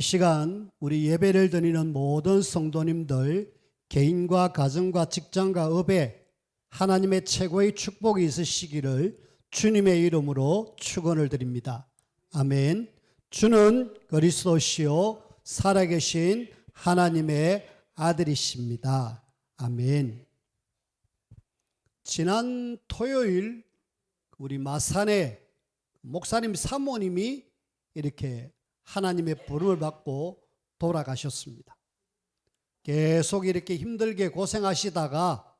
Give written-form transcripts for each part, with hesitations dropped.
이 시간 우리 예배를 드리는 모든 성도님들 개인과 가정과 직장과 업에 하나님의 최고의 축복이 있으시기를 주님의 이름으로 축원을 드립니다. 아멘. 주는 그리스도시요 살아계신 하나님의 아들이십니다. 아멘. 지난 토요일 우리 마산에 목사님 사모님이 이렇게 하나님의 부름을 받고 돌아가셨습니다. 계속 이렇게 힘들게 고생하시다가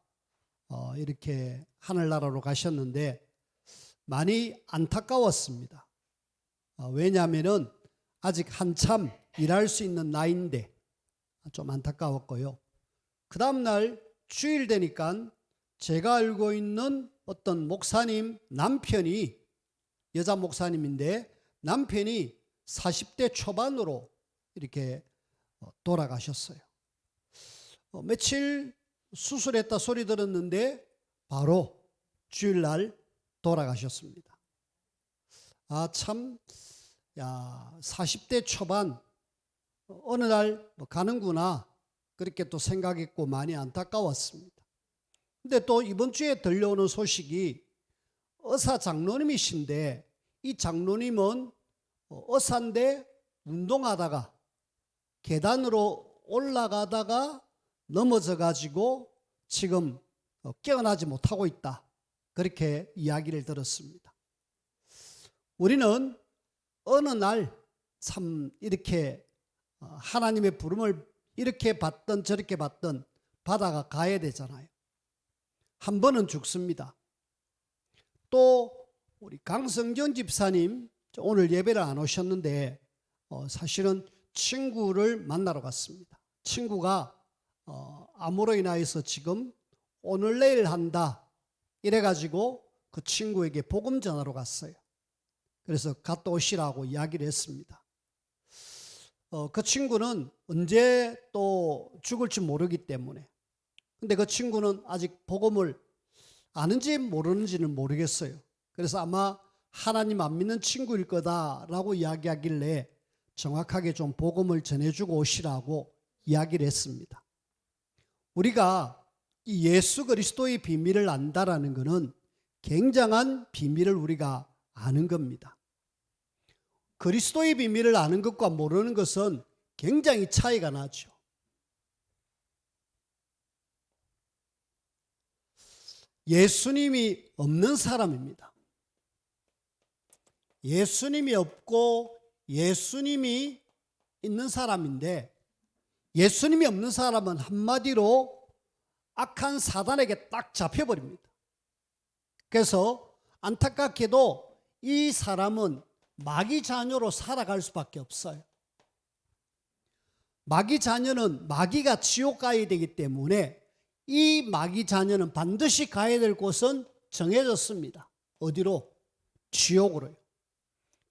이렇게 하늘나라로 가셨는데 많이 안타까웠습니다. 왜냐하면 아직 한참 일할 수 있는 나이인데 좀 안타까웠고요. 그 다음날 주일 되니까 제가 알고 있는 어떤 목사님 남편이 여자 목사님인데 남편이 40대 초반으로 이렇게 돌아가셨어요. 며칠 수술했다 소리 들었는데 바로 주일날 돌아가셨습니다. 참 40대 초반 어느 날 가는구나 그렇게 또 생각했고 많이 안타까웠습니다. 근데 또 이번 주에 들려오는 소식이 의사 장로님이신데 이 장로님은 의사인데 운동하다가 계단으로 올라가다가 넘어져 가지고 지금 깨어나지 못하고 있다. 그렇게 이야기를 들었습니다. 우리는 어느 날 참 이렇게 하나님의 부름을 이렇게 받든 저렇게 받든 받아가 가야 되잖아요. 한 번은 죽습니다. 또 우리 강성전 집사님 오늘 예배를 안 오셨는데 사실은 친구를 만나러 갔습니다. 친구가 암으로 인하여서 지금 오늘 내일 한다 이래가지고 그 친구에게 복음 전하러 갔어요. 그래서 갔다 오시라고 이야기를 했습니다. 그 친구는 언제 또 죽을지 모르기 때문에 근데 그 친구는 아직 복음을 아는지 모르는지는 모르겠어요. 그래서 아마 하나님 안 믿는 친구일 거다라고 이야기하길래 정확하게 좀 복음을 전해주고 오시라고 이야기를 했습니다. 우리가 이 예수 그리스도의 비밀을 안다라는 것은 굉장한 비밀을 우리가 아는 겁니다. 그리스도의 비밀을 아는 것과 모르는 것은 굉장히 차이가 나죠. 예수님이 없는 사람입니다. 예수님이 없고 예수님이 있는 사람인데 예수님이 없는 사람은 한마디로 악한 사단에게 딱 잡혀버립니다. 그래서 안타깝게도 이 사람은 마귀 자녀로 살아갈 수밖에 없어요. 마귀 자녀는 마귀가 지옥 가야 되기 때문에 이 마귀 자녀는 반드시 가야 될 곳은 정해졌습니다. 어디로? 지옥으로요.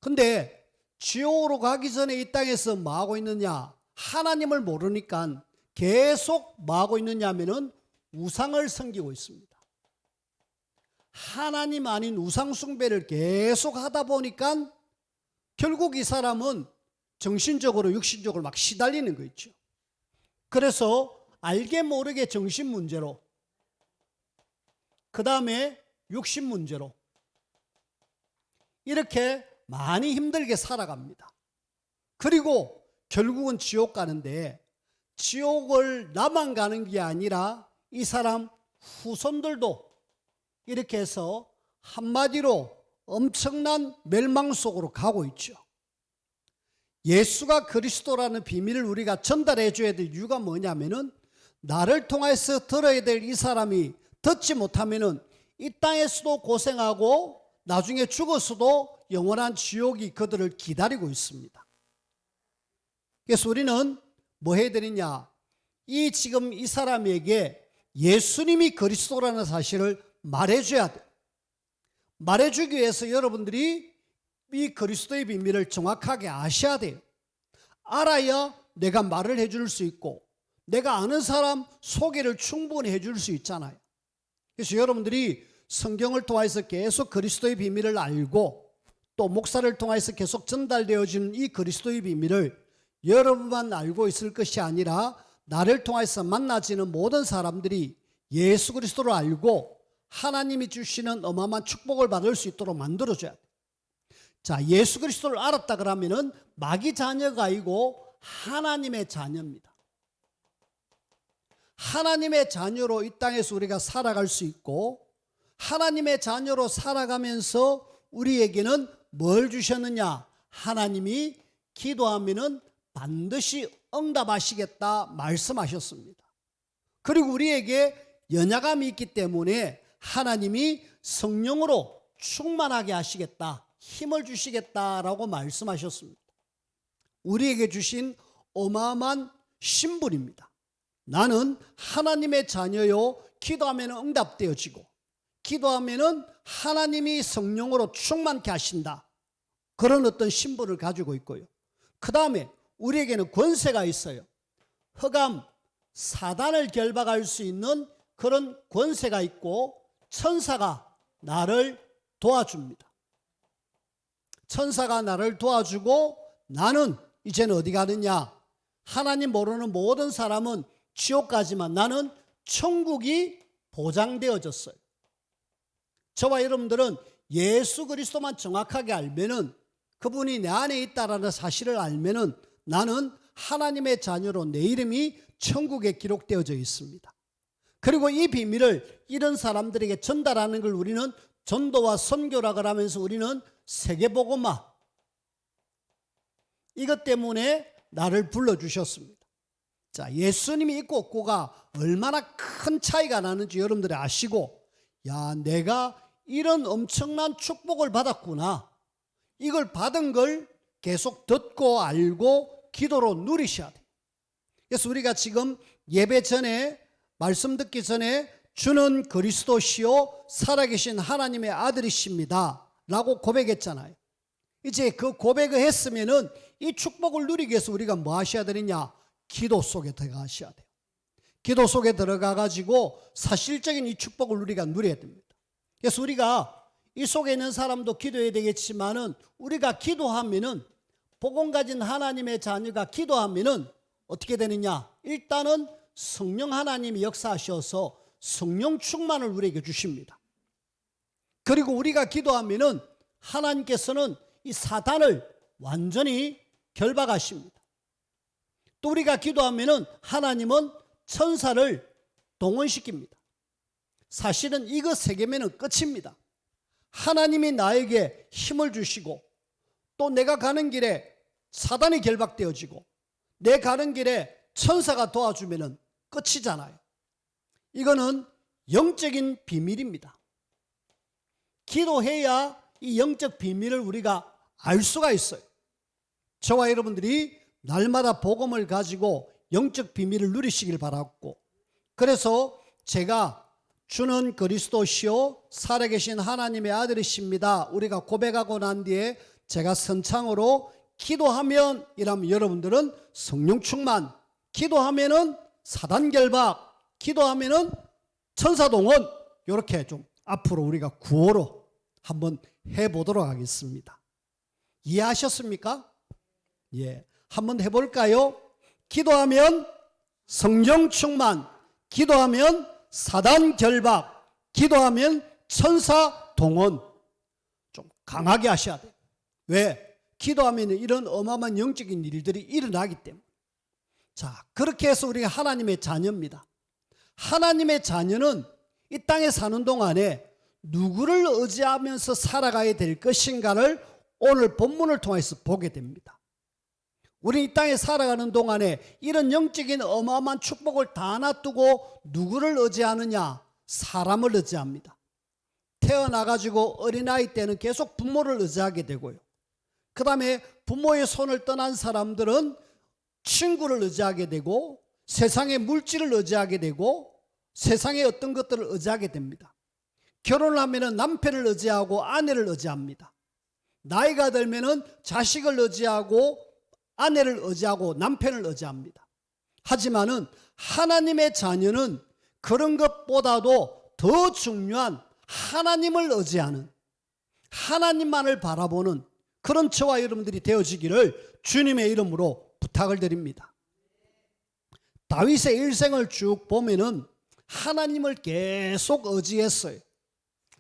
근데 지옥으로 가기 전에 이 땅에서 뭐 하고 있느냐? 하나님을 모르니까 계속 뭐 하고 있느냐 하면은 우상을 섬기고 있습니다. 하나님 아닌 우상 숭배를 계속 하다 보니까 결국 이 사람은 정신적으로 육신적으로 막 시달리는 거 있죠. 그래서 알게 모르게 정신 문제로 그 다음에 육신 문제로 이렇게 많이 힘들게 살아갑니다. 그리고 결국은 지옥 가는데 지옥을 나만 가는 게 아니라 이 사람 후손들도 이렇게 해서 한마디로 엄청난 멸망 속으로 가고 있죠. 예수가 그리스도라는 비밀을 우리가 전달해 줘야 될 이유가 뭐냐면은 나를 통해서 들어야 될 이 사람이 듣지 못하면은 이 땅에서도 고생하고 나중에 죽었어도 영원한 지옥이 그들을 기다리고 있습니다. 그래서 우리는 뭐 해야 되느냐? 지금 이 사람에게 예수님이 그리스도라는 사실을 말해줘야 돼요. 말해주기 위해서 여러분들이 이 그리스도의 비밀을 정확하게 아셔야 돼요. 알아야 내가 말을 해줄 수 있고 내가 아는 사람 소개를 충분히 해줄 수 있잖아요. 그래서 여러분들이 성경을 통해서 계속 그리스도의 비밀을 알고 또 목사를 통해서 계속 전달되어지는 이 그리스도의 비밀을 여러분만 알고 있을 것이 아니라 나를 통해서 만나지는 모든 사람들이 예수 그리스도를 알고 하나님이 주시는 어마어마한 축복을 받을 수 있도록 만들어줘야 돼. 자, 예수 그리스도를 알았다 그러면은 마귀 자녀가 아니고 하나님의 자녀입니다. 하나님의 자녀로 이 땅에서 우리가 살아갈 수 있고, 하나님의 자녀로 살아가면서 우리에게는 뭘 주셨느냐? 하나님이 기도하면은 반드시 응답하시겠다 말씀하셨습니다. 그리고 우리에게 연약함이 있기 때문에 하나님이 성령으로 충만하게 하시겠다, 힘을 주시겠다라고 말씀하셨습니다. 우리에게 주신 어마어마한 신분입니다. 나는 하나님의 자녀요, 기도하면 응답되어지고, 기도하면 하나님이 성령으로 충만케 하신다, 그런 어떤 신분을 가지고 있고요. 그 다음에 우리에게는 권세가 있어요. 흑암, 사단을 결박할 수 있는 그런 권세가 있고, 천사가 나를 도와줍니다. 천사가 나를 도와주고, 나는 이제는 어디 가느냐? 하나님 모르는 모든 사람은 지옥 가지만 나는 천국이 보장되어졌어요. 저와 여러분들은 예수 그리스도만 정확하게 알면은, 그분이 내 안에 있다라는 사실을 알면은 나는 하나님의 자녀로 내 이름이 천국에 기록되어져 있습니다. 그리고 이 비밀을 이런 사람들에게 전달하는 걸 우리는 전도와 선교라고 하면서 우리는 세계복음화, 이것 때문에 나를 불러주셨습니다. 자, 예수님이 있고 없고가 얼마나 큰 차이가 나는지 여러분들이 아시고, 야, 내가 이런 엄청난 축복을 받았구나, 이걸 받은 걸 계속 듣고 알고 기도로 누리셔야 돼요. 그래서 우리가 지금 예배 전에, 말씀 듣기 전에 주는 그리스도시요 살아계신 하나님의 아들이십니다 라고 고백했잖아요. 이제 그 고백을 했으면은 이 축복을 누리기 위해서 우리가 뭐 하셔야 되느냐? 기도 속에 들어가셔야 돼요. 기도 속에 들어가 가지고 사실적인 이 축복을 우리가 누려야 됩니다. 그래서 우리가 이 속에 있는 사람도 기도해야 되겠지만은, 우리가 기도하면은, 복음 가진 하나님의 자녀가 기도하면은 어떻게 되느냐? 일단은 성령 하나님이 역사하셔서 성령 충만을 우리에게 주십니다. 그리고 우리가 기도하면은 하나님께서는 이 사단을 완전히 결박하십니다. 또 우리가 기도하면은 하나님은 천사를 동원시킵니다. 사실은 이거 세 개면은 끝입니다. 하나님이 나에게 힘을 주시고, 또 내가 가는 길에 사단이 결박되어지고, 내 가는 길에 천사가 도와주면은 끝이잖아요. 이거는 영적인 비밀입니다. 기도해야 이 영적 비밀을 우리가 알 수가 있어요. 저와 여러분들이 날마다 복음을 가지고 영적 비밀을 누리시길 바랐고, 그래서 제가 주는 그리스도시요 살아계신 하나님의 아들이십니다, 우리가 고백하고 난 뒤에 제가 선창으로 기도하면 이라면 여러분들은 성령 충만, 기도하면은 사단 결박, 기도하면은 천사 동원, 이렇게 좀 앞으로 우리가 구호로 한번 해보도록 하겠습니다. 이해하셨습니까? 예, 한번 해볼까요? 기도하면 성령 충만, 기도하면 사단 결박, 기도하면 천사 동원. 좀 강하게 하셔야 돼요. 왜? 기도하면 이런 어마어마한 영적인 일들이 일어나기 때문에. 자, 그렇게 해서 우리가 하나님의 자녀입니다. 하나님의 자녀는 이 땅에 사는 동안에 누구를 의지하면서 살아가야 될 것인가를 오늘 본문을 통해서 보게 됩니다. 우리 이 땅에 살아가는 동안에 이런 영적인 어마어마한 축복을 다 놔두고 누구를 의지하느냐? 사람을 의지합니다. 태어나가지고 어린아이 때는 계속 부모를 의지하게 되고요. 그 다음에 부모의 손을 떠난 사람들은 친구를 의지하게 되고, 세상의 물질을 의지하게 되고, 세상의 어떤 것들을 의지하게 됩니다. 결혼을 하면 남편을 의지하고 아내를 의지합니다. 나이가 들면 자식을 의지하고 아내를 의지하고 남편을 의지합니다. 하지만은 하나님의 자녀는 그런 것보다도 더 중요한 하나님을 의지하는, 하나님만을 바라보는 그런 저와 여러분들이 되어지기를 주님의 이름으로 부탁을 드립니다. 다윗의 일생을 쭉 보면은 하나님을 계속 의지했어요.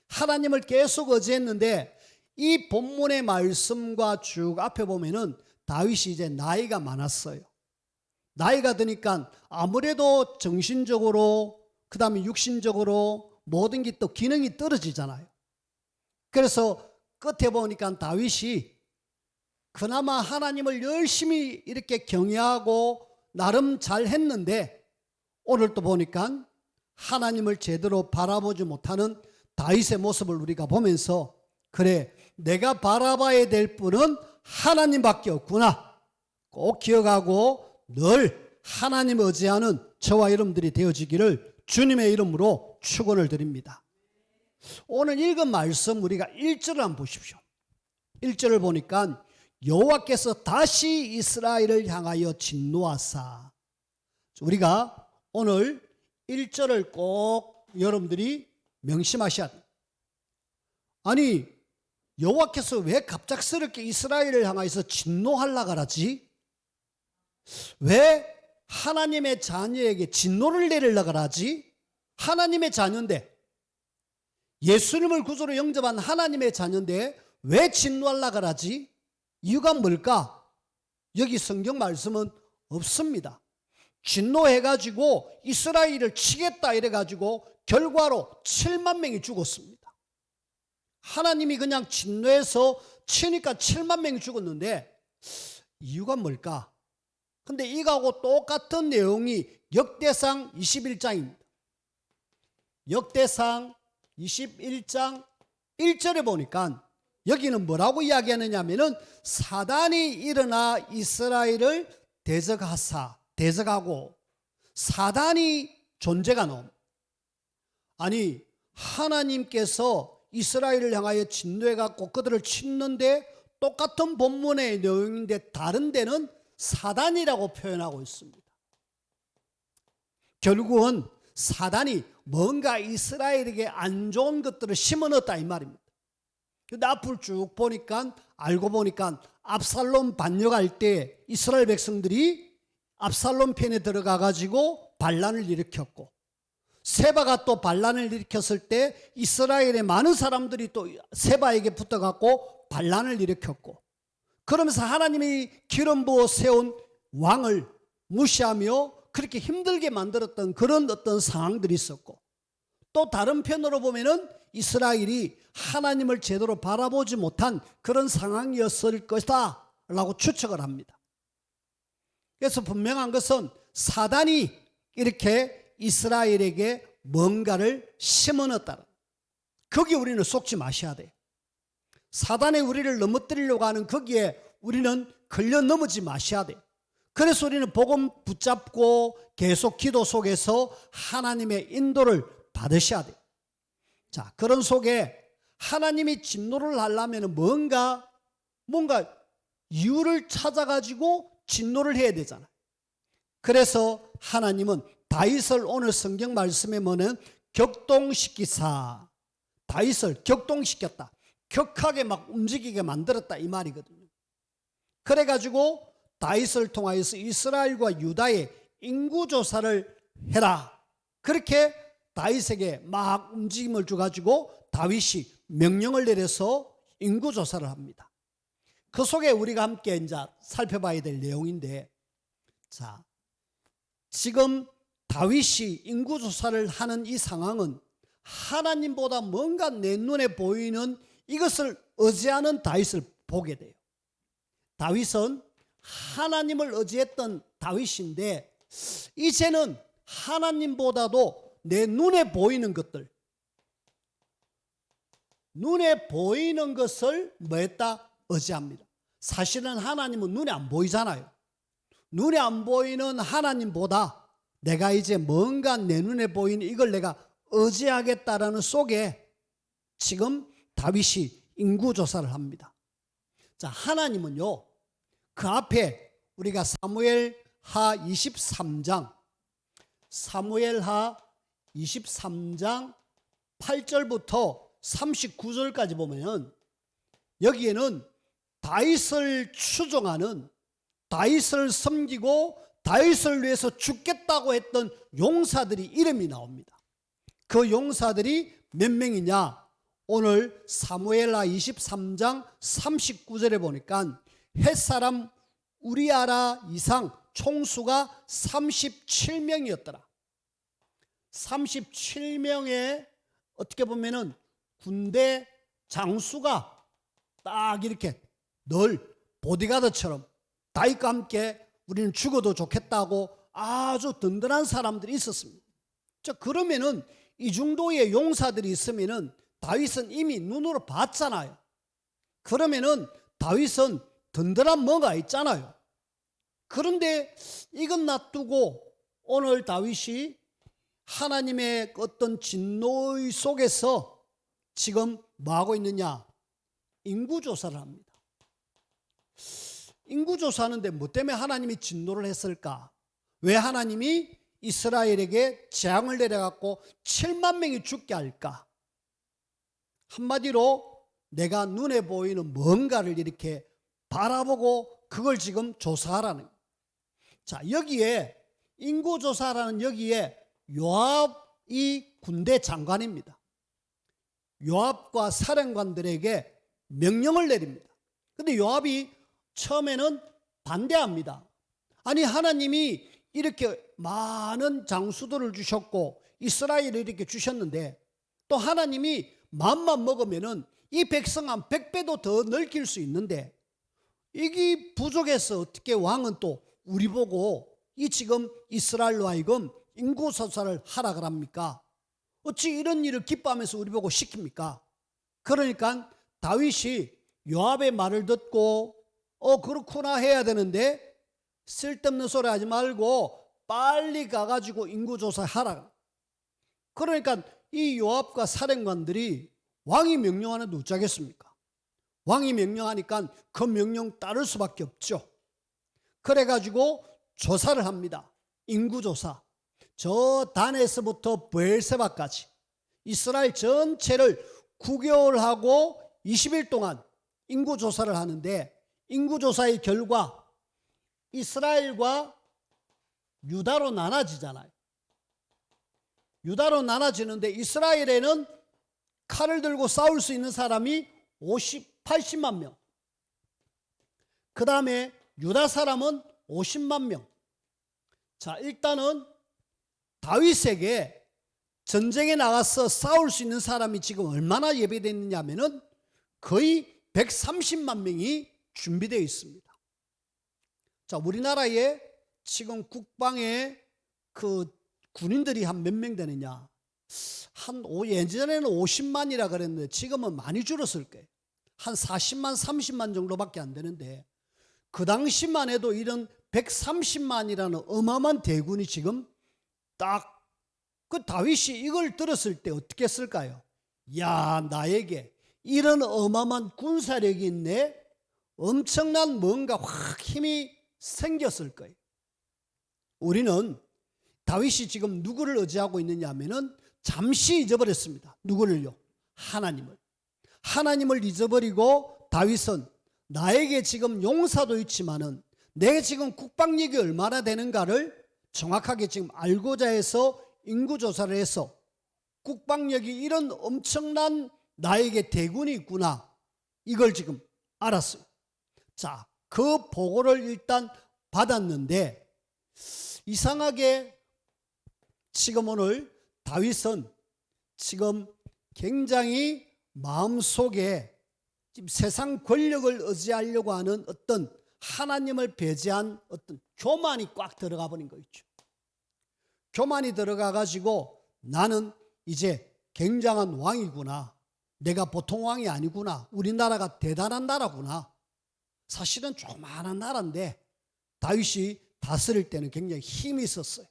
하나님을 계속 의지했는데 이 본문의 말씀과 쭉 앞에 보면은 다윗이 이제 나이가 많았어요. 나이가 드니까 아무래도 정신적으로 그 다음에 육신적으로 모든 게 또 기능이 떨어지잖아요. 그래서 끝에 보니까 다윗이 그나마 하나님을 열심히 이렇게 경외하고 나름 잘 했는데 오늘 또 보니까 하나님을 제대로 바라보지 못하는 다윗의 모습을 우리가 보면서 그래, 내가 바라봐야 될 분은 하나님밖에 없구나. 꼭 기억하고 늘 하나님 의지하는 저와 여러분들이 되어지기를 주님의 이름으로 축원을 드립니다. 오늘 읽은 말씀 우리가 1절을 한번 보십시오. 1절을 보니까 여호와께서 다시 이스라엘을 향하여 진노하사. 우리가 오늘 1절을 꼭 여러분들이 명심하셔야 돼요. 아니, 여호와께서 왜 갑작스럽게 이스라엘을 향하여서 진노하려고 하지? 왜 하나님의 자녀에게 진노를 내리려고 하지? 하나님의 자녀인데, 예수님을 구주로 영접한 하나님의 자녀인데 왜 진노하려고 하지? 이유가 뭘까? 여기 성경 말씀은 없습니다. 진노해가지고 이스라엘을 치겠다 이래가지고 결과로 7만 명이 죽었습니다. 하나님이 그냥 진노해서 치니까 7만 명이 죽었는데 이유가 뭘까? 근데 이거하고 똑같은 내용이 역대상 21장입니다. 역대상 21장 1절에 보니까 여기는 뭐라고 이야기하느냐 하면은 사단이 일어나 이스라엘을 대적하고 사단이 존재가 나옵니다. 아니, 하나님께서 이스라엘을 향하여 진노해갖고 그들을 치는데 똑같은 본문의 내용인데 다른 데는 사단이라고 표현하고 있습니다. 결국은 사단이 뭔가 이스라엘에게 안 좋은 것들을 심어넣었다 이 말입니다. 근데 앞을 쭉 보니까 알고 보니까 압살롬 반역할 때 이스라엘 백성들이 압살롬 편에 들어가 가지고 반란을 일으켰고, 세바가 또 반란을 일으켰을 때 이스라엘의 많은 사람들이 또 세바에게 붙어갖고 반란을 일으켰고, 그러면서 하나님이 기름 부어 세운 왕을 무시하며 그렇게 힘들게 만들었던 그런 어떤 상황들이 있었고, 또 다른 편으로 보면은 이스라엘이 하나님을 제대로 바라보지 못한 그런 상황이었을 것이다 라고 추측을 합니다. 그래서 분명한 것은 사단이 이렇게 이스라엘에게 뭔가를 심어넣었다. 거기에 우리는 속지 마셔야 돼. 사단이 우리를 넘어뜨리려고 하는 거기에 우리는 걸려 넘어지 마셔야 돼. 그래서 우리는 복음 붙잡고 계속 기도 속에서 하나님의 인도를 받으셔야 돼. 자, 그런 속에 하나님이 진노를 하려면 뭔가 이유를 찾아가지고 진노를 해야 되잖아요. 그래서 하나님은 다윗을 오늘 성경 말씀에 보면 격동시키사, 다윗을 격동시켰다. 격하게 막 움직이게 만들었다 이 말이거든요. 그래가지고 다윗을 통하여서 이스라엘과 유다의 인구조사를 해라. 그렇게 다윗에게 막 움직임을 줘가지고 다윗이 명령을 내려서 인구조사를 합니다. 그 속에 우리가 함께 이제 살펴봐야 될 내용인데, 자, 지금 다윗이 인구조사를 하는 이 상황은 하나님보다 뭔가 내 눈에 보이는 이것을 의지하는 다윗을 보게 돼요. 다윗은 하나님을 의지했던 다윗인데 이제는 하나님보다도 내 눈에 보이는 것들, 눈에 보이는 것을 뭐했다? 의지합니다. 사실은 하나님은 눈에 안 보이잖아요. 눈에 안 보이는 하나님보다 내가 이제 뭔가 내 눈에 보이는 이걸 내가 의지하겠다라는 속에 지금 다윗이 인구조사를 합니다. 자, 하나님은요, 그 앞에 우리가 사무엘하 23장 8절부터 39절까지 보면 여기에는 다윗을 추종하는 다윗을 섬기고 다윗을 위해서 죽겠다고 했던 용사들이 이름이 나옵니다. 그 용사들이 몇 명이냐? 오늘 사무엘하 23장 39절에 보니까 헷사람 우리아라 이상 총수가 37명이었더라. 37명의 어떻게 보면은 군대 장수가 딱 이렇게 늘 보디가드처럼 다윗과 함께 우리는 죽어도 좋겠다고 아주 든든한 사람들이 있었습니다. 그러면은 이 정도의 용사들이 있으면은 다윗은 이미 눈으로 봤잖아요. 그러면은 다윗은 든든한 뭐가 있잖아요. 그런데 이건 놔두고 오늘 다윗이 하나님의 어떤 진노의 속에서 지금 뭐하고 있느냐? 인구조사를 합니다. 인구조사하는데 뭐 때문에 하나님이 진노를 했을까? 왜 하나님이 이스라엘에게 재앙을 내려갖고 7만 명이 죽게 할까? 한마디로 내가 눈에 보이는 뭔가를 이렇게 바라보고 그걸 지금 조사하라는 거예요. 자, 여기에 인구조사라는 여기에 요압이 군대 장관입니다. 요압과 사령관들에게 명령을 내립니다. 근데 요압이 처음에는 반대합니다. 아니, 하나님이 이렇게 많은 장수들을 주셨고 이스라엘을 이렇게 주셨는데 또 하나님이 마음만 먹으면은 이 백성 한 100배도 더 넓힐 수 있는데 이게 부족해서 어떻게 왕은 또 우리 보고 이 지금 이스라엘로 하여금 인구조사를 하라 그럽니까? 어찌 이런 일을 기뻐하면서 우리 보고 시킵니까? 그러니까 다윗이 요압의 말을 듣고 그렇구나 해야 되는데 쓸데없는 소리 하지 말고 빨리 가가지고 인구조사 하라. 그러니까 이 요압과 사령관들이 왕이 명령하는데 어쩌겠습니까? 왕이 명령하니까 그 명령 따를 수밖에 없죠. 그래가지고 조사를 합니다. 인구조사. 저 단에서부터 브엘세바까지 이스라엘 전체를 9개월하고 20일 동안 인구조사를 하는데 인구조사의 결과 이스라엘과 유다로 나눠지잖아요. 유다로 나눠지는데 이스라엘에는 칼을 들고 싸울 수 있는 사람이 80만 명. 그 다음에 유다 사람은 50만 명. 자, 일단은 다윗에게 전쟁에 나가서 싸울 수 있는 사람이 지금 얼마나 예비되어 있느냐면은 거의 130만 명이 준비되어 있습니다. 자, 우리나라에 지금 국방에 그 군인들이 한 몇 명 되느냐? 예전에는 50만이라 그랬는데 지금은 많이 줄었을 거예요. 한 40만, 30만 정도밖에 안 되는데 그 당시만 해도 이런 130만이라는 어마어마한 대군이 지금 딱 그 다윗이 이걸 들었을 때 어떻게 했을까요? 야, 나에게 이런 어마어마한 군사력이 있네. 엄청난 뭔가 확 힘이 생겼을 거예요. 우리는 다윗이 지금 누구를 의지하고 있느냐 하면은 잠시 잊어버렸습니다. 누구를요? 하나님을. 하나님을 잊어버리고 다윗은 나에게 지금 용사도 있지만은 내가 지금 국방력이 얼마나 되는가를 정확하게 지금 알고자 해서 인구조사를 해서 국방력이 이런 엄청난 나에게 대군이 있구나. 이걸 지금 알았어요. 자, 그 보고를 일단 받았는데 이상하게 지금 오늘 다윗은 지금 굉장히 마음속에 지금 세상 권력을 의지하려고 하는 어떤 하나님을 배제한 어떤 교만이 꽉 들어가 버린 거 있죠. 교만이 들어가 가지고 나는 이제 굉장한 왕이구나. 내가 보통 왕이 아니구나. 우리나라가 대단한 나라구나. 사실은 조그마한 나라인데 다윗이 다스릴 때는 굉장히 힘이 있었어요.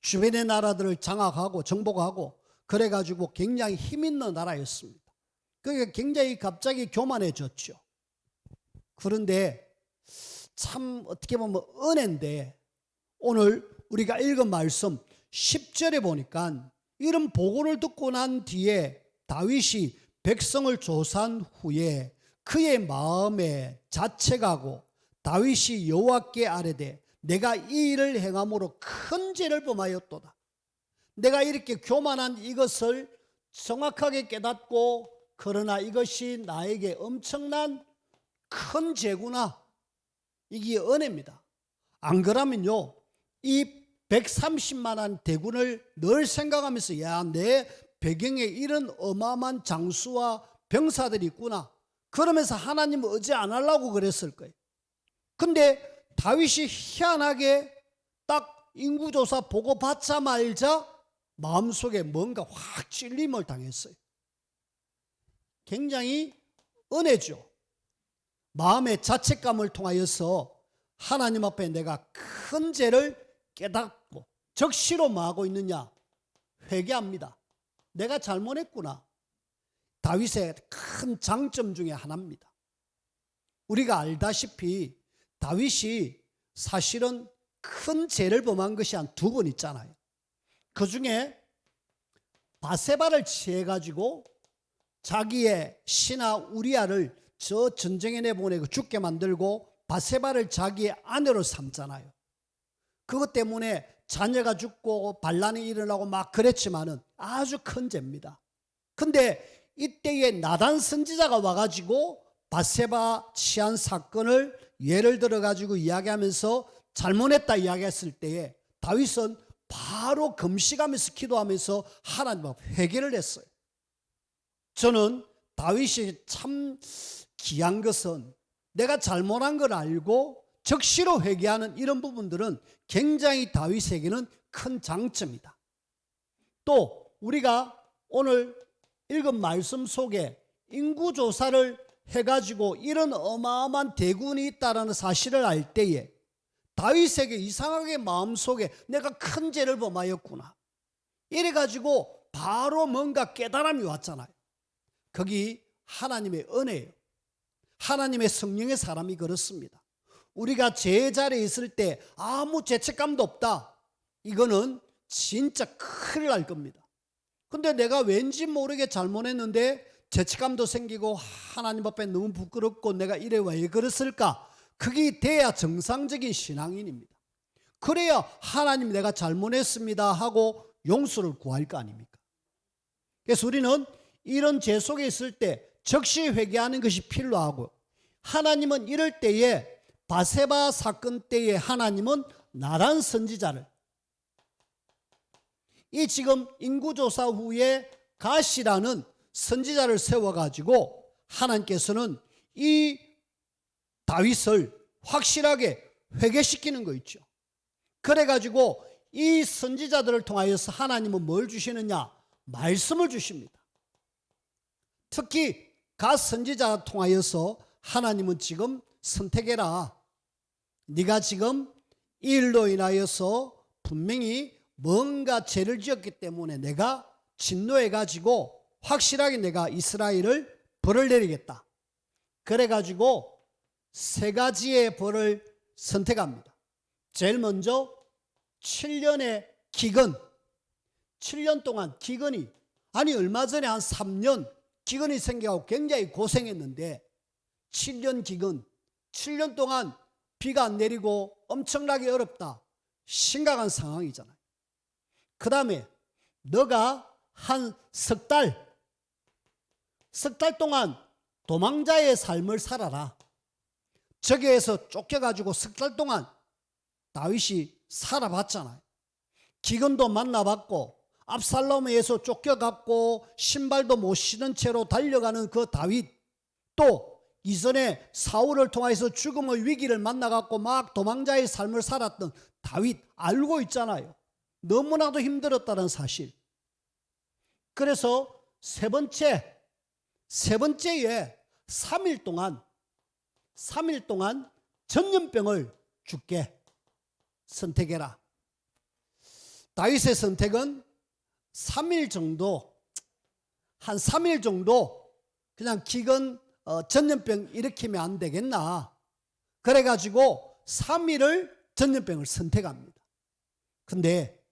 주변의 나라들을 장악하고 정복하고 그래가지고 굉장히 힘 있는 나라였습니다. 그게 굉장히 갑자기 교만해졌죠. 그런데 참 어떻게 보면 은혜인데 오늘 우리가 읽은 말씀 10절에 보니까 이런 보고를 듣고 난 뒤에 다윗이 백성을 조사한 후에 그의 마음에 자책하고 다윗이 여호와께 아뢰되 내가 이 일을 행함으로 큰 죄를 범하였도다. 내가 이렇게 교만한 이것을 정확하게 깨닫고 그러나 이것이 나에게 엄청난 큰 죄구나. 이게 은혜입니다. 안 그러면요 이 130만한 대군을 늘 생각하면서 야, 내 배경에 이런 어마어마한 장수와 병사들이 있구나. 그러면서 하나님 의지 안 하려고 그랬을 거예요. 근데 다윗이 희한하게 딱 인구조사 보고 받자마자 마음속에 뭔가 확 찔림을 당했어요. 굉장히 은혜죠. 마음의 자책감을 통하여서 하나님 앞에 내가 큰 죄를 깨닫고 적시로 뭐 하고 있느냐? 회개합니다. 내가 잘못했구나. 다윗의 큰 장점 중에 하나입니다. 우리가 알다시피 다윗이 사실은 큰 죄를 범한 것이 한 2번 있잖아요. 그 중에 바세바를 취해가지고 자기의 신하 우리아를 저 전쟁에 내보내고 죽게 만들고 바세바를 자기의 아내로 삼잖아요. 그것 때문에 자녀가 죽고 반란이 일어나고 막 그랬지만은 아주 큰 죄입니다. 근데 이때에 나단 선지자가 와가지고 바세바 취한 사건을 예를 들어가지고 이야기하면서 잘못했다 이야기했을 때에 다윗은 바로 금식하면서 기도하면서 하나님 앞에 회개를 했어요. 저는 다윗이 참 귀한 것은 내가 잘못한 걸 알고 적시로 회개하는 이런 부분들은 굉장히 다윗에게는 큰 장점이다. 또 우리가 오늘 읽은 말씀 속에 인구조사를 해가지고 이런 어마어마한 대군이 있다는 사실을 알 때에 다윗에게 이상하게 마음속에 내가 큰 죄를 범하였구나 이래가지고 바로 뭔가 깨달음이 왔잖아요. 거기 하나님의 은혜예요. 하나님의 성령의 사람이 그렇습니다. 우리가 죄의 자리에 있을 때 아무 죄책감도 없다. 이거는 진짜 큰일 날 겁니다. 근데 내가 왠지 모르게 잘못했는데 죄책감도 생기고 하나님 앞에 너무 부끄럽고 내가 이래 왜 그랬을까? 그게 돼야 정상적인 신앙인입니다. 그래야 하나님 내가 잘못했습니다 하고 용서를 구할 거 아닙니까? 그래서 우리는 이런 죄 속에 있을 때 적시 회개하는 것이 필요하고 하나님은 이럴 때에 바세바 사건 때에 하나님은 나단 선지자를 이 지금 인구조사 후에 가시라는 선지자를 세워가지고 하나님께서는 이 다윗을 확실하게 회개시키는 거 있죠. 그래가지고 이 선지자들을 통하여서 하나님은 뭘 주시느냐? 말씀을 주십니다. 특히 갓 선지자를 통하여서 하나님은 지금 선택해라. 네가 지금 이 일로 인하여서 분명히 뭔가 죄를 지었기 때문에 내가 진노해가지고 확실하게 내가 이스라엘을 벌을 내리겠다. 그래가지고 3가지의 벌을 선택합니다. 제일 먼저 7년의 기근. 7년 동안 기근이 아니 얼마 전에 한 3년 기근이 생겨서 굉장히 고생했는데 7년 기근 7년 동안 비가 안 내리고 엄청나게 어렵다. 심각한 상황이잖아요. 그 다음에 너가 한 석 달 동안 도망자의 삶을 살아라. 저기에서 쫓겨가지고 석 달 동안 다윗이 살아봤잖아요. 기근도 만나봤고 압살롬에서 쫓겨갔고 신발도 못 신은 채로 달려가는 그 다윗, 또 이전에 사울을 통해서 죽음의 위기를 만나갖고 막 도망자의 삶을 살았던 다윗 알고 있잖아요. 너무나도 힘들었다는 사실. 그래서 세 번째에 3일 동안 전염병을 죽게 선택해라. 다윗의 선택은 3일 정도, 한 3일 정도 그냥 기근 전염병 일으키면 안 되겠나. 그래가지고 3일을 전염병을 선택합니다. 근데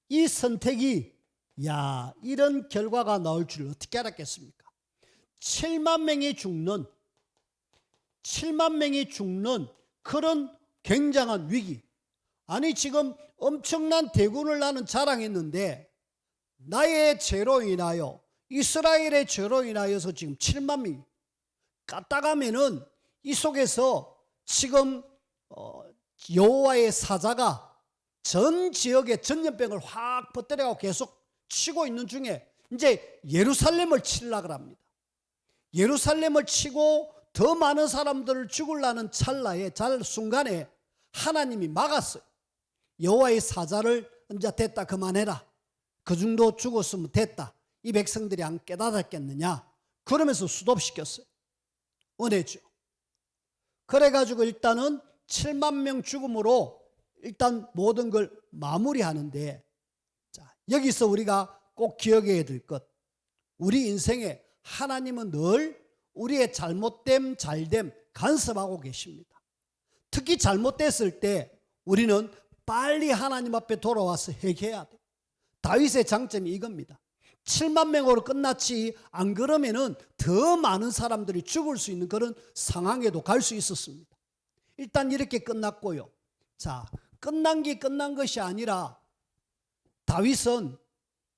이 선택이 이런 결과가 나올 줄 어떻게 알았겠습니까? 7만 명이 죽는 그런 굉장한 위기. 아니 지금 엄청난 대군을 나는 자랑했는데 나의 죄로 인하여, 이스라엘의 죄로 인하여서 지금 7만 명이 까딱하면은 이 속에서 지금 여호와의 사자가 전 지역에 전염병을 확 퍼뜨려가고 계속 치고 있는 중에 이제 예루살렘을 치려고 합니다. 예루살렘을 치고 더 많은 사람들을 죽으려는 순간에 하나님이 막았어요. 여호와의 사자를 이제 됐다, 그만해라. 그 정도 죽었으면 됐다. 이 백성들이 안 깨달았겠느냐. 그러면서 스톱시켰어요. 은혜죠. 그래가지고 일단은 7만 명 죽음으로 일단 모든 걸 마무리하는데, 자, 여기서 우리가 꼭 기억해야 될 것, 우리 인생에 하나님은 늘 우리의 잘못됨 잘됨 간섭하고 계십니다. 특히 잘못됐을 때 우리는 빨리 하나님 앞에 돌아와서 회개해야 돼요. 다윗의 장점이 이겁니다. 7만 명으로 끝났지 안 그러면은 더 많은 사람들이 죽을 수 있는 그런 상황에도 갈 수 있었습니다. 일단 이렇게 끝났고요. 자, 끝난 게 끝난 것이 아니라 다윗은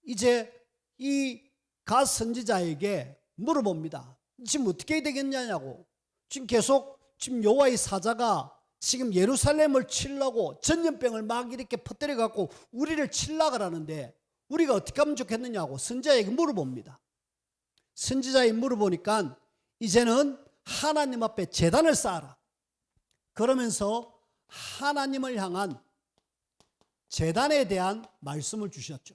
이제 이 갓 선지자에게 물어봅니다. 지금 어떻게 되겠냐고. 지금 계속 지금 여호와의 사자가 지금 예루살렘을 치려고 전염병을 막 이렇게 퍼뜨려 갖고 우리를 치려고 하는데 우리가 어떻게 하면 좋겠느냐고 선지자에게 물어봅니다. 선지자에 물어보니까 이제는 하나님 앞에 제단을 쌓아라. 그러면서 하나님을 향한 제단에 대한 말씀을 주셨죠.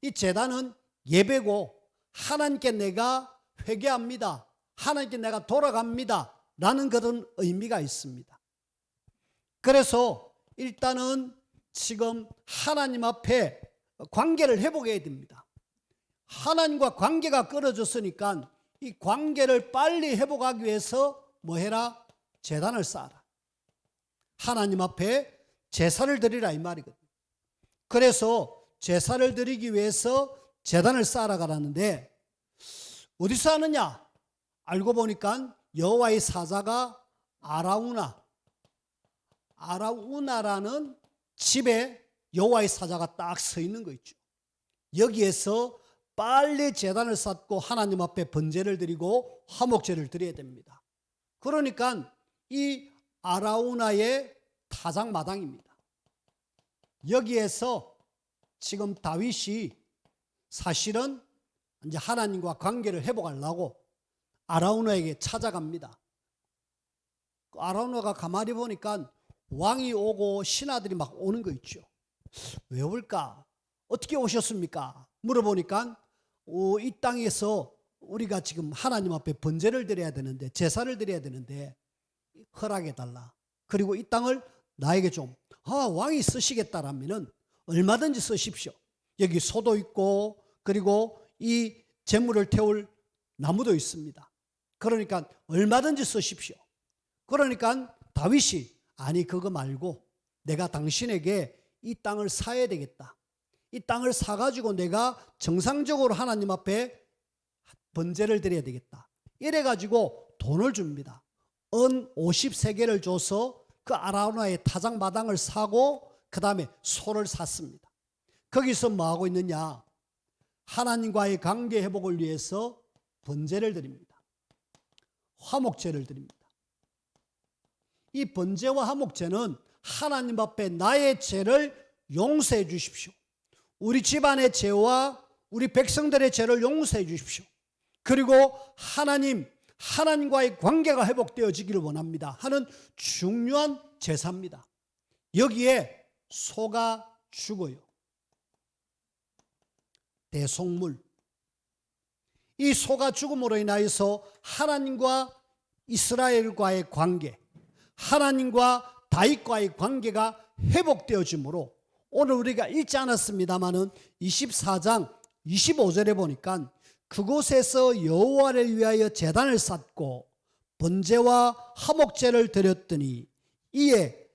이 제단은 예배고 하나님께 내가 회개합니다, 하나님께 내가 돌아갑니다 라는 그런 의미가 있습니다. 그래서 일단은 지금 하나님 앞에 관계를 회복해야 됩니다. 하나님과 관계가 끊어졌으니까 이 관계를 빨리 회복하기 위해서 뭐 해라? 제단을 쌓아라. 하나님 앞에 제사를 드리라 이 말이거든요. 그래서 제사를 드리기 위해서 제단을 쌓아라 가라는데 어디서 하느냐? 알고 보니까 여호와의 사자가 아라우나라는 집에 여호와의 사자가 딱 서 있는 거 있죠. 여기에서 빨리 제단을 쌓고 하나님 앞에 번제를 드리고 화목제를 드려야 됩니다. 그러니까 이 아라우나의 타작마당입니다. 여기에서 지금 다윗이 사실은 이제 하나님과 관계를 회복하려고 아라우나에게 찾아갑니다. 아라우나가 가만히 보니까 왕이 오고 신하들이 막 오는 거 있죠. 왜 올까? 어떻게 오셨습니까? 물어보니까 이 땅에서 우리가 지금 하나님 앞에 번제를 드려야 되는데, 제사를 드려야 되는데 허락해 달라. 그리고 이 땅을 나에게 좀, 왕이 쓰시겠다라면은 얼마든지 쓰십시오. 여기 소도 있고 그리고 이 재물을 태울 나무도 있습니다. 그러니까 얼마든지 쓰십시오. 그러니까 다윗이 아니 그거 말고 내가 당신에게 이 땅을 사야 되겠다. 이 땅을 사가지고 내가 정상적으로 하나님 앞에 번제를 드려야 되겠다. 이래가지고 돈을 줍니다. 은 50세겔을 줘서 그 아라우나의 타작마당을 사고 그 다음에 소를 샀습니다. 거기서 뭐하고 있느냐? 하나님과의 관계 회복을 위해서 번제를 드립니다. 화목제를 드립니다. 이 번제와 화목제는 하나님 앞에 나의 죄를 용서해 주십시오. 우리 집안의 죄와 우리 백성들의 죄를 용서해 주십시오. 그리고 하나님과의 관계가 회복되어지기를 원합니다 하는 중요한 제사입니다. 여기에 소가 죽어요. 대속물. 이 소가 죽음으로 인하여서 하나님과 이스라엘과의 관계, 하나님과 다윗과의 관계가 회복되어지므로 오늘 우리가 읽지 않았습니다마는 24장 25절에 보니까 그곳에서 여호와를 위하여 제단을 쌓고 번제와 화목제를 드렸더니 이에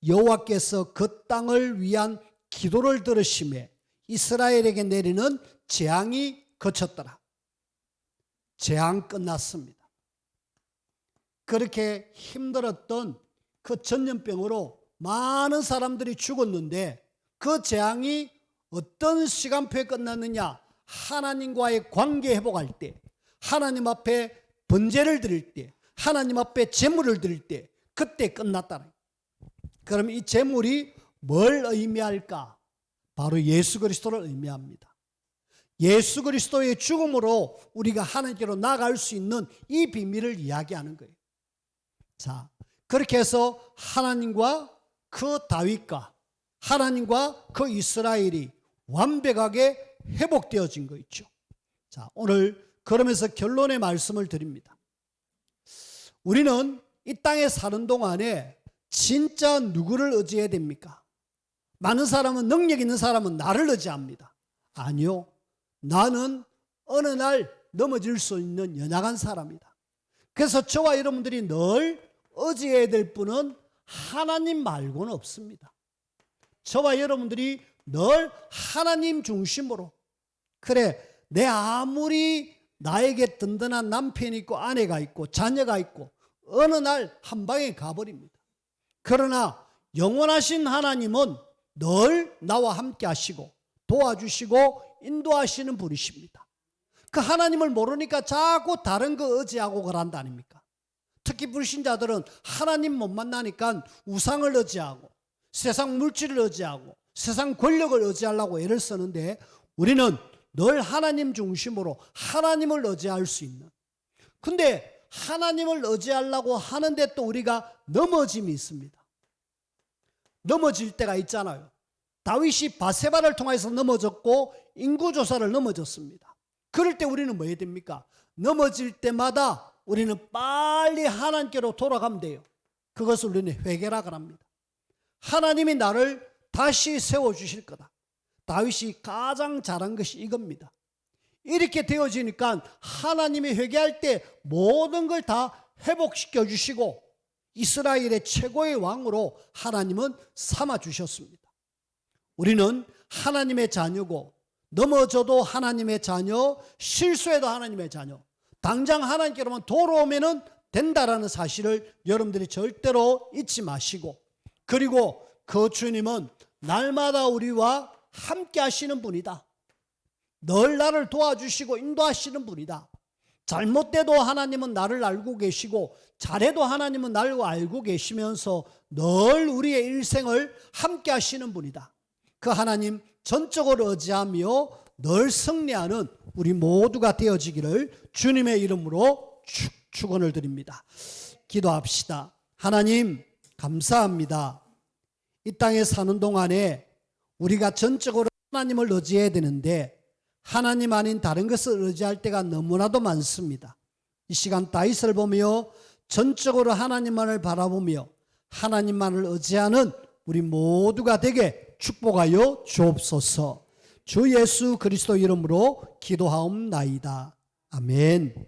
여호와께서 그 땅을 위한 기도를 들으시매 이스라엘에게 내리는 재앙이 그쳤더라. 재앙 끝났습니다. 그렇게 힘들었던 그 전염병으로 많은 사람들이 죽었는데 그 재앙이 어떤 시간표에 끝났느냐? 하나님과의 관계 회복할 때, 하나님 앞에 번제를 드릴 때, 하나님 앞에 제물을 드릴 때, 그때 끝났다. 그럼 이 제물이 뭘 의미할까? 바로 예수 그리스도를 의미합니다. 예수 그리스도의 죽음으로 우리가 하나님께로 나아갈 수 있는 이 비밀을 이야기하는 거예요. 자, 그렇게 해서 하나님과 그 다윗과 하나님과 그 이스라엘이 완벽하게 회복되어진 거 있죠. 자, 오늘 그러면서 결론의 말씀을 드립니다. 우리는 이 땅에 사는 동안에 진짜 누구를 의지해야 됩니까? 많은 사람은, 능력 있는 사람은 나를 의지합니다. 아니요. 나는 어느 날 넘어질 수 있는 연약한 사람이다. 그래서 저와 여러분들이 늘 의지해야 될 분은 하나님 말고는 없습니다. 저와 여러분들이 늘 하나님 중심으로, 그래, 내 아무리 나에게 든든한 남편이 있고 아내가 있고 자녀가 있고 어느 날 한 방에 가버립니다. 그러나 영원하신 하나님은 늘 나와 함께 하시고 도와주시고 인도하시는 분이십니다. 그 하나님을 모르니까 자꾸 다른 거 의지하고 그런다 아닙니까? 특히 불신자들은 하나님 못 만나니까 우상을 의지하고 세상 물질을 의지하고 세상 권력을 의지하려고 애를 쓰는데, 우리는 늘 하나님 중심으로 하나님을 의지할 수 있는, 근데 하나님을 의지하려고 하는데 또 우리가 넘어짐이 있습니다. 넘어질 때가 있잖아요. 다윗이 바세바를 통해서 넘어졌고 인구조사를 넘어졌습니다. 그럴 때 우리는 뭐 해야 됩니까? 넘어질 때마다 우리는 빨리 하나님께로 돌아가면 돼요. 그것을 우리는 회개라고 합니다. 하나님이 나를 다시 세워주실 거다. 다윗이 가장 잘한 것이 이겁니다. 이렇게 되어지니까 하나님이 회개할 때 모든 걸 다 회복시켜 주시고 이스라엘의 최고의 왕으로 하나님은 삼아 주셨습니다. 우리는 하나님의 자녀고, 넘어져도 하나님의 자녀, 실수해도 하나님의 자녀, 당장 하나님께로만 돌아오면 된다라는 사실을 여러분들이 절대로 잊지 마시고, 그리고 그 주님은 날마다 우리와 함께 하시는 분이다. 늘 나를 도와주시고 인도하시는 분이다. 잘못돼도 하나님은 나를 알고 계시고 잘해도 하나님은 나를 알고 계시면서 늘 우리의 일생을 함께 하시는 분이다. 그 하나님 전적으로 의지하며 늘 승리하는 우리 모두가 되어지기를 주님의 이름으로 축원을 드립니다. 기도합시다. 하나님 감사합니다. 이 땅에 사는 동안에 우리가 전적으로 하나님을 의지해야 되는데 하나님 아닌 다른 것을 의지할 때가 너무나도 많습니다. 이 시간 다윗을 보며 전적으로 하나님만을 바라보며 하나님만을 의지하는 우리 모두가 되게 축복하여 주옵소서. 주 예수 그리스도 이름으로 기도하옵나이다. 아멘.